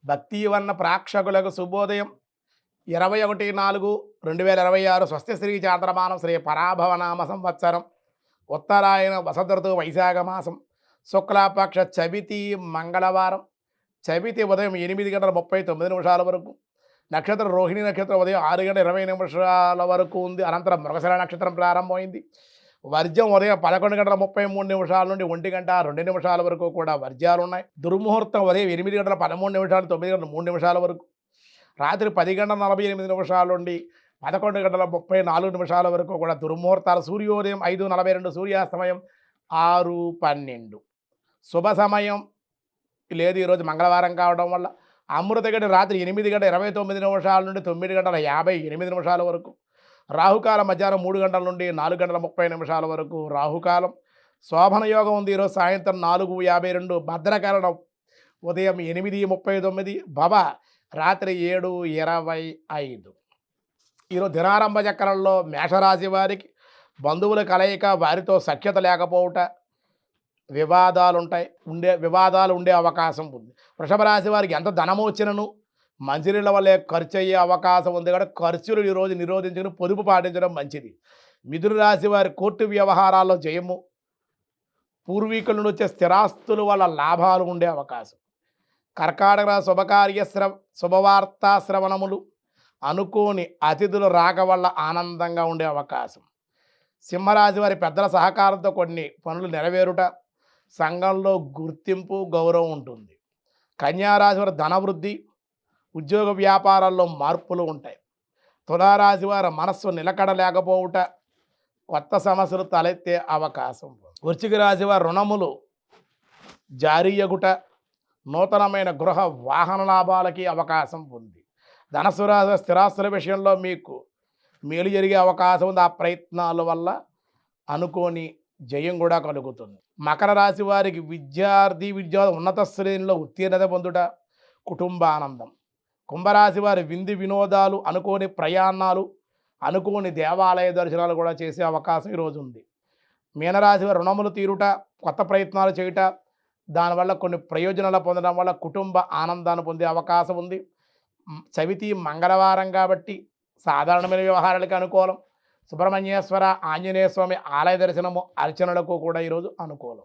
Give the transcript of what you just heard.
భక్తివన్న ప్రేక్షకులకు శుభోదయం. 21/4/2026 స్వస్తి శ్రీ చాంద్రమానం శ్రీ పరాభవనామ సంవత్సరం ఉత్తరాయణ వసంత ఋతువు వైశాఖ మాసం శుక్లాపక్ష చవితి మంగళవారం. చవితి ఉదయం 8:39 వరకు, నక్షత్రం రోహిణి నక్షత్రం ఉదయం 6:20 వరకు ఉంది. అనంతరం మృగశిర నక్షత్రం ప్రారంభమైంది. వర్జ్యం ఉదయం 11:33 నుండి 1:02 వరకు కూడా వర్జ్యాలు ఉన్నాయి. దుర్ముహూర్తం ఉదయం 8:13 9:03 వరకు, రాత్రి 10:48 నుండి 11:34 వరకు కూడా దుర్ముహూర్తాలు. సూర్యోదయం 5:42, సూర్యాస్తమయం 6:12. శుభ సమయం లేదు ఈరోజు మంగళవారం కావడం వల్ల. అమృత గడి రాత్రి 8:29 నుండి 9:58 వరకు. రాహుకాలం మధ్యాహ్నం 3 గంటల నుండి 4:30 వరకు రాహుకాలం. శోభన యోగం ఉంది ఈరోజు సాయంత్రం 4:52. భద్రకరణం ఉదయం 8:39, భవ రాత్రి 7:25. ఈరోజు దినారంభ చక్రంలో మేషరాశి వారికి బంధువుల కలయిక, వారితో సఖ్యత లేకపోవట, వివాదాలు ఉండే అవకాశం ఉంది. వృషభ రాశి వారికి ఎంత ధనము వచ్చినను మంచినీళ్ళ వల్లే ఖర్చు అయ్యే అవకాశం ఉంది కాబట్టి ఖర్చులు ఈరోజు నిరోధించుకుని పొదుపు పాటించడం మంచిది. మిథున రాశి వారి కోర్టు వ్యవహారాల్లో జయము, పూర్వీకుల నుండి వచ్చే స్థిరాస్తుల వల్ల లాభాలు ఉండే అవకాశం. కర్కాటక రాశి శుభవార్తా శ్రవణములు, అనుకోని అతిథుల రాక వల్ల ఆనందంగా ఉండే అవకాశం. సింహరాశి వారి పెద్దల సహకారంతో కొన్ని పనులు నెరవేరుట, సంఘంలో గుర్తింపు గౌరవం ఉంటుంది. కన్యారాశి వారి ధనవృద్ధి, ఉద్యోగ వ్యాపారాల్లో మార్పులు ఉంటాయి. తులారాశి వారి మనస్సు నిలకడ లేకపోవుట, కొత్త సమస్యలు తలెత్తే అవకాశం. వృశ్చిక రాశి వారి రుణములు జారీయగుట, నూతనమైన గృహ వాహన లాభాలకి అవకాశం ఉంది. ధనస్సు రాశి స్థిరాస్తుల విషయంలో మీకు మేలు జరిగే అవకాశం ఉంది. ఆ ప్రయత్నాల వల్ల అనుకోని జయం కూడా కలుగుతుంది. మకర రాశి వారికి విద్యార్థి ఉన్నత శ్రేణిలో ఉత్తీర్ణత పొందుట, కుటుంబ ఆనందం. కుంభరాశి వారి విందు వినోదాలు, అనుకోని ప్రయాణాలు, అనుకోని దేవాలయ దర్శనాలు కూడా చేసే అవకాశం ఈరోజు ఉంది. మీనరాశి వారి రుణములు తీరుట, కొత్త ప్రయత్నాలు చేయుట, దానివల్ల కొన్ని ప్రయోజనాలు పొందడం వల్ల కుటుంబ ఆనందాన్ని పొందే అవకాశం ఉంది. చవితి మంగళవారం కాబట్టి సాధారణమైన వ్యవహారాలకు అనుకూలం. సుబ్రహ్మణ్యేశ్వర, ఆంజనేయ స్వామి ఆలయ దర్శనము, అర్చనలకు కూడా ఈరోజు అనుకూలం.